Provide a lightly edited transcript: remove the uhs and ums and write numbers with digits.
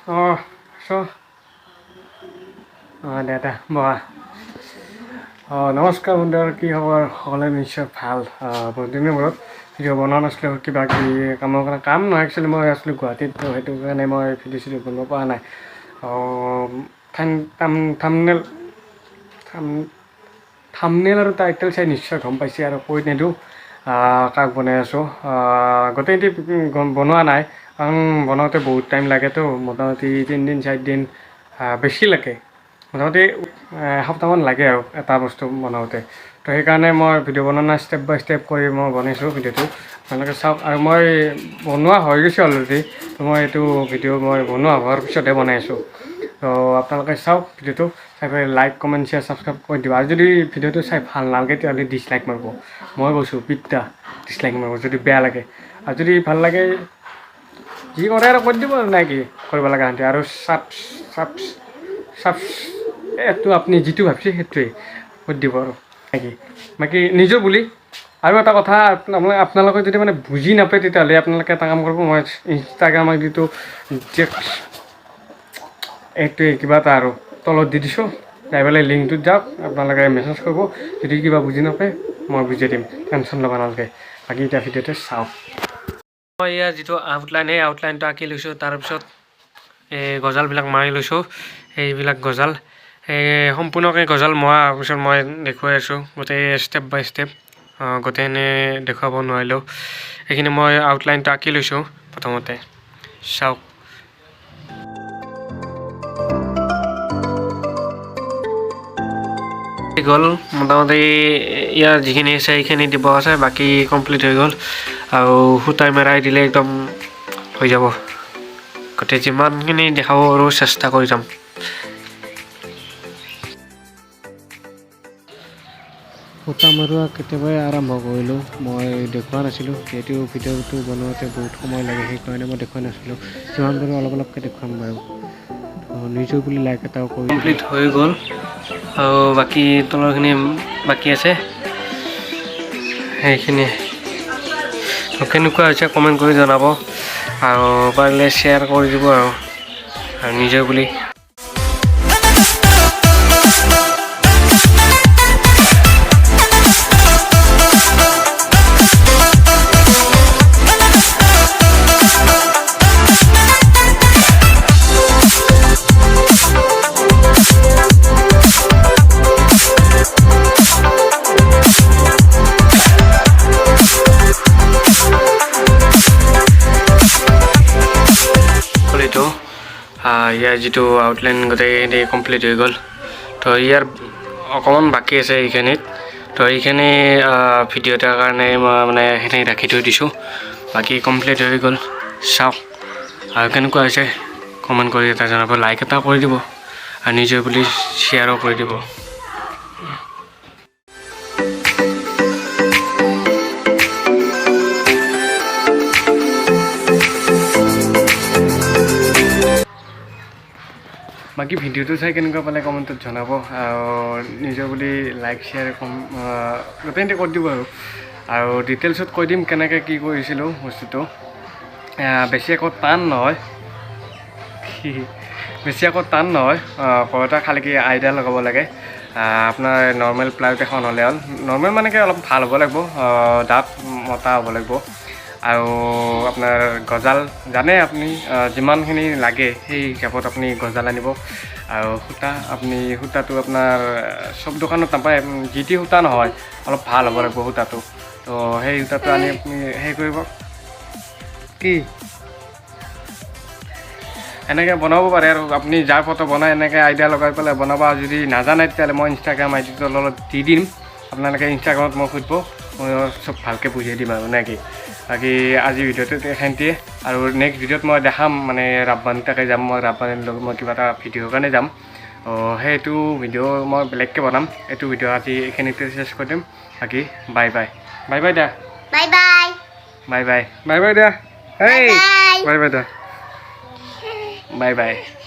চ দেউতা বহা নমস্কাৰ বন্ধুৰ কি খবৰ সকলোৱে নিশ্চয় ভাল বহুত দিনৰ মূৰত ভিডিঅ' বনোৱা নাছিলোঁ কিবা কিবি কামৰ কাৰণে কাম নহয় একচুৱেলি মই আছিলোঁ গুৱাহাটীত সেইটো কাৰণে মই ভিডিঅ' চিডিঅ' বনাব পৰা নাই থাম্বনেইল আৰু টাইটেল চাই নিশ্চয় গম পাইছে আৰু কৈ নিদিওঁ কাক বনাই আছোঁ গোটেইটি বনোৱা নাই কাৰণ বনাওঁতে বহুত টাইম লাগেতো মোটামুটি 3 দিন 4 দিন বেছি লাগে মোটামুটি এসপ্তাহমান লাগে আৰু এটা বস্তু বনাওঁতে তো সেইকাৰণে মই ভিডিঅ' বনোৱা নাই ষ্টেপ বাই ষ্টেপ কৰি মই বনাইছোঁ ভিডিঅ'টো আপোনালোকে চাওক আৰু মই বনোৱা হৈ গৈছে অলৰেডি তো মই এইটো ভিডিঅ' মই বনোৱা হোৱাৰ পিছতহে বনাইছোঁ তো আপোনালোকে চাওক ভিডিঅ'টো চাই পেলাই লাইক কমেণ্ট শ্বেয়াৰ ছাবস্ক্ৰাইব কৰি দিব আৰু যদি ভিডিঅ'টো চাই ভাল নালাগে তেতিয়াহ'লে ডিছলাইক মাৰিব মই কৈছোঁ পিতা ডিছলাইক মাৰিব যদি বেয়া লাগে আৰু যদি ভাল লাগে যি কৰে আৰু কৰি দিব নাই কি কৰিব লগা সিহঁতে আৰু এইটো আপুনি যিটো ভাবিছে সেইটোৱে কৰি দিব আৰু নেকি বাকী নিজৰ বুলি আৰু এটা কথা আপোনালোকে যদি মানে বুজি নাপায় তেতিয়াহ'লে আপোনালোকে এটা কাম কৰিব মই ইনষ্টাগ্ৰামত যিটো এইটোৱে কিবা এটা আৰু তলত দি দিছোঁ যাই পেলাই লিংকটোত যাওক আপোনালোকে মেছেজ কৰিব যদি কিবা বুজি নাপায় মই বুজাই দিম টেনশ্যন ল'ব নালাগে বাকী এতিয়া ভিডিঅ'টো চাওক মই ইয়াৰ যিটো আউটলাইন সেই আউটলাইনটো আঁকি লৈছোঁ তাৰপিছত এই গজালবিলাক মাৰি লৈছোঁ এইবিলাক গজাল এই সম্পূৰ্ণকৈ গজাল মৰাৰ পিছত মই দেখুৱাই আছোঁ গোটেই ষ্টেপ বাই ষ্টেপ গোটেইখিনি দেখুৱাব নোৱাৰিলেও এইখিনি মই আউটলাইনটো আঁকি লৈছোঁ প্ৰথমতে চাওক গ'ল মোটামুটি ইয়াৰ যিখিনি আছে সেইখিনি দিব আছে বাকী কমপ্লিট হৈ গ'ল আৰু সূতাই মেৰাই দিলে একদম হৈ যাব গোটেই যিমানখিনি দেখাব আৰু চেষ্টা কৰি যাম সূতা মাৰোৱা কেতিয়াবাই আৰম্ভ কৰিলোঁ মই দেখুওৱা নাছিলোঁ যিহেতু ভিডিঅ'টো বনোৱাতে বহুত সময় লাগে সেইকাৰণে মই দেখুওৱা নাছিলোঁ যিমান পাৰোঁ অলপ অলপকৈ দেখুৱাম বাৰু নিজৰ বুলি লাইক এটাও কৰি কমপ্লিট হৈ গ'ল আৰু বাকী তলৰখিনি বাকী আছে সেইখিনি কেনেকুৱা হৈছে কমেণ্ট কৰি জনাব আৰু পাৰিলে শ্বেয়াৰ কৰি দিব আৰু নিজৰ বুলি ইয়াৰ যিটো আউটলাইন গোটেইখিনি কমপ্লিট হৈ গ'ল তো ইয়াৰ অকণমান বাকী আছে এইখিনিত তো এইখিনি ভিডিঅ' এটাৰ কাৰণে মই মানে সেইখিনি ৰাখি থৈ দিছোঁ বাকী কমপ্লিট হৈ গ'ল চাওক আৰু কেনেকুৱা হৈছে কমেণ্ট কৰি এটা জনাব লাইক এটা কৰি দিব আৰু নিজৰ বুলি শ্বেয়াৰো কৰি দিব বাকী ভিডিঅ'টো চাই কেনেকুৱা পালে কমেণ্টত জনাব আৰু নিজৰ বুলি লাইক শ্বেয়াৰ গোটেইখিনি কৰি দিব আৰু ডিটেইলছত কৈ দিম কেনেকৈ কি কৰিছিলোঁ বস্তুটো বেছি একো টান নহয় কৰটা খালি কি আইডিয়া লগাব লাগে আপোনাৰ নৰ্মেল প্লাউট এখন হ'লে হ'ল নৰ্মেল মানে কি অলপ ভাল হ'ব লাগিব দাঁত মতা হ'ব লাগিব আৰু আপোনাৰ গজাল জানে আপুনি যিমানখিনি লাগে সেই হিচাপত আপুনি গজাল আনিব আৰু সূতাটো আপোনাৰ চব দোকানত নাপায় যি টি সূতা নহয় অলপ ভাল হ'ব লাগিব সূতাটো তো সেই সূতাটো আনি আপুনি হেৰি কৰিব কি এনেকৈ বনাব পাৰে আৰু আপুনি যাৰ ফটো বনাই এনেকৈ আইডিয়া লগাই পেলাই বনাব আৰু যদি নাজানে তেতিয়াহ'লে মই ইনষ্টাগ্ৰাম আইডিটো অলপ দি দিম আপোনালোকে ইনষ্টাগ্ৰামত মই সুধিব মই চব ভালকৈ বুজাই দিম আৰু নেকি বাকী আজি ভিডিঅ'টো এইখিনিয়ে আৰু নেক্সট ভিডিঅ'ত মই দেখাম মানে ৰাব্বানী তাকে যাম মই ৰাব্বানীৰ লগত মই কিবা এটা ভিডিঅ'ৰ কাৰণে যাম সেইটো ভিডিঅ' মই বেলেগকৈ বনাম এইটো ভিডিঅ' আজি এইখিনিতে চেছ কৰি দিম বাকী বাই বাই দিয়া বাই বাই দিয়া বাই বাই দিয়া